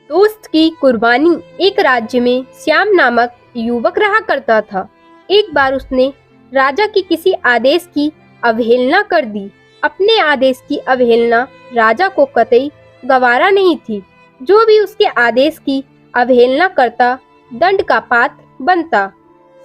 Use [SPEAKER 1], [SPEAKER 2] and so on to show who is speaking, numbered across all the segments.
[SPEAKER 1] दोस्त की कुर्बानी। एक राज्य में श्याम नामक युवक रहा करता था। एक बार उसने राजा के किसी आदेश की अवहेलना कर दी। अपने आदेश की अवहेलना राजा को कतई गवारा नहीं थी। जो भी उसके आदेश की अवहेलना करता दंड का पात्र बनता।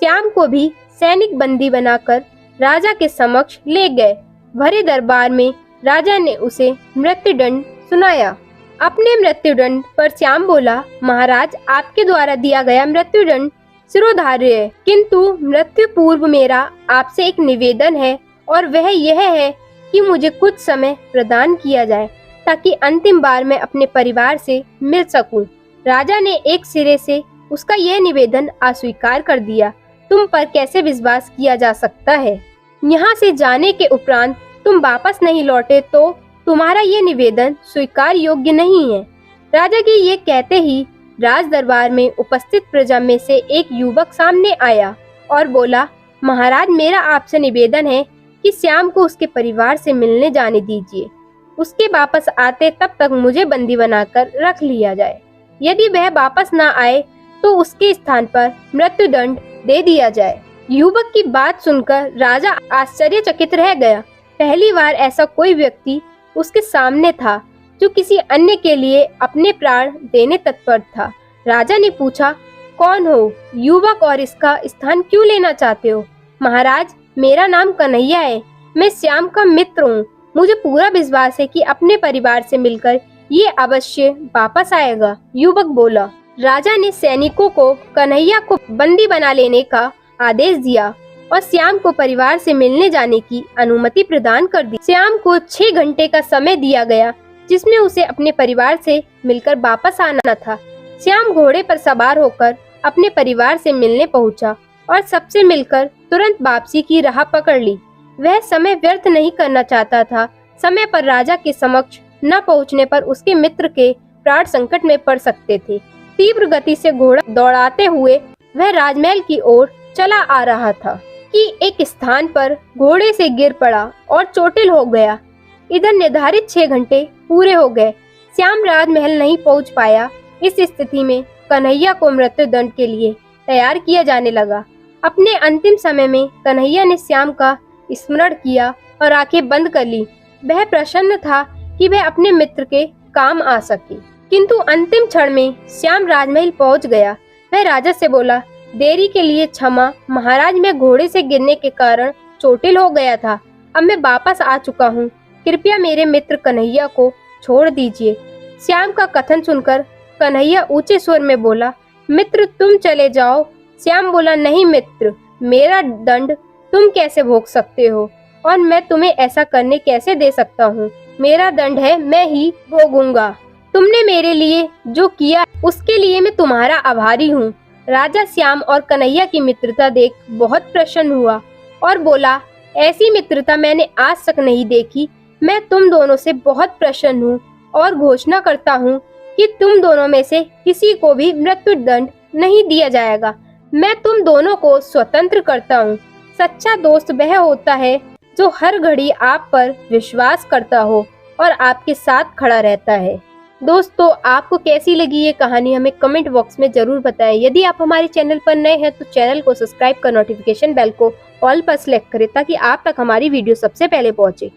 [SPEAKER 1] श्याम को भी सैनिक बंदी बनाकर राजा के समक्ष ले गए। भरे दरबार में राजा ने उसे मृत्युदंड सुनाया। अपने मृत्युदंड पर श्याम बोला, महाराज, आपके द्वारा दिया गया मृत्युदंड शिरोधार्य है, किंतु मृत्यु पूर्व मेरा आपसे एक निवेदन है, और वह यह है कि मुझे कुछ समय प्रदान किया जाए ताकि अंतिम बार मैं अपने परिवार से मिल सकूं। राजा ने एक सिरे से उसका यह निवेदन अस्वीकार कर दिया। तुम पर कैसे विश्वास किया जा सकता है? यहाँ से जाने के उपरांत तुम वापस नहीं लौटे तो तुम्हारा ये निवेदन स्वीकार योग्य नहीं है। राजा के ये कहते ही राज दरबार में उपस्थित प्रजा में से एक युवक सामने आया और बोला, महाराज, मेरा आपसे निवेदन है कि श्याम को उसके परिवार से मिलने जाने दीजिए। उसके वापस आते तब तक मुझे बंदी बनाकर रख लिया जाए। यदि वह वापस ना आए तो उसके स्थान पर मृत्युदंड दे दिया जाए। युवक की बात सुनकर राजा आश्चर्यचकित रह गया। पहली बार ऐसा कोई व्यक्ति उसके सामने था जो किसी अन्य के लिए अपने प्राण देने तत्पर था। राजा ने पूछा, कौन हो युवक और इसका स्थान क्यों लेना चाहते हो? महाराज, मेरा नाम कन्हैया है। मैं श्याम का मित्र हूँ। मुझे पूरा विश्वास है कि अपने परिवार से मिलकर ये अवश्य वापस आएगा। युवक बोला। राजा ने सैनिकों को कन्हैया को बंदी बना लेने का आदेश दिया और श्याम को परिवार से मिलने जाने की अनुमति प्रदान कर दी। श्याम को 6 घंटे का समय दिया गया जिसमें उसे अपने परिवार से मिलकर वापस आना था। श्याम घोड़े पर सवार होकर अपने परिवार से मिलने पहुंचा और सबसे मिलकर तुरंत वापसी की राह पकड़ ली। वह समय व्यर्थ नहीं करना चाहता था। समय पर राजा के समक्ष न पहुंचने पर उसके मित्र के प्राण संकट में पड़ सकते थे। तीव्र गति से घोड़ा दौड़ाते हुए वह राजमहल की ओर चला आ रहा था कि एक स्थान पर घोड़े से गिर पड़ा और चोटिल हो गया। इधर निर्धारित 6 घंटे पूरे हो गए। श्याम राजमहल नहीं पहुंच पाया। इस स्थिति में कन्हैया को मृत्युदंड के लिए तैयार किया जाने लगा। अपने अंतिम समय में कन्हैया ने श्याम का स्मरण किया और आंखें बंद कर ली। वह प्रसन्न था कि वह अपने मित्र के काम आ सके, किंतु अंतिम क्षण में श्याम राजमहल पहुंच गया। वह राजा से बोला, देरी के लिए क्षमा महाराज, मैं घोड़े से गिरने के कारण चोटिल हो गया था। अब मैं वापस आ चुका हूँ। कृपया मेरे मित्र कन्हैया को छोड़ दीजिए। श्याम का कथन सुनकर कन्हैया ऊंचे स्वर में बोला, मित्र, तुम चले जाओ। श्याम बोला, नहीं मित्र, मेरा दंड तुम कैसे भोग सकते हो और मैं तुम्हें ऐसा करने कैसे दे सकता हूँ? मेरा दंड है, मैं ही भोगूंगा। तुमने मेरे लिए जो किया उसके लिए मैं तुम्हारा आभारी हूँ। राजा श्याम और कन्हैया की मित्रता देख बहुत प्रसन्न हुआ और बोला, ऐसी मित्रता मैंने आज तक नहीं देखी। मैं तुम दोनों से बहुत प्रसन्न हूँ और घोषणा करता हूँ कि तुम दोनों में से किसी को भी मृत्युदंड नहीं दिया जाएगा। मैं तुम दोनों को स्वतंत्र करता हूँ। सच्चा दोस्त वह होता है जो हर घड़ी आप पर विश्वास करता हो और आपके साथ खड़ा रहता है। दोस्तों, आपको कैसी लगी ये कहानी हमें कमेंट बॉक्स में जरूर बताएं। यदि आप हमारे चैनल पर नए हैं तो चैनल को सब्सक्राइब कर नोटिफिकेशन बेल को ऑल पर सेलेक्ट करें ताकि आप तक हमारी वीडियो सबसे पहले पहुंचे।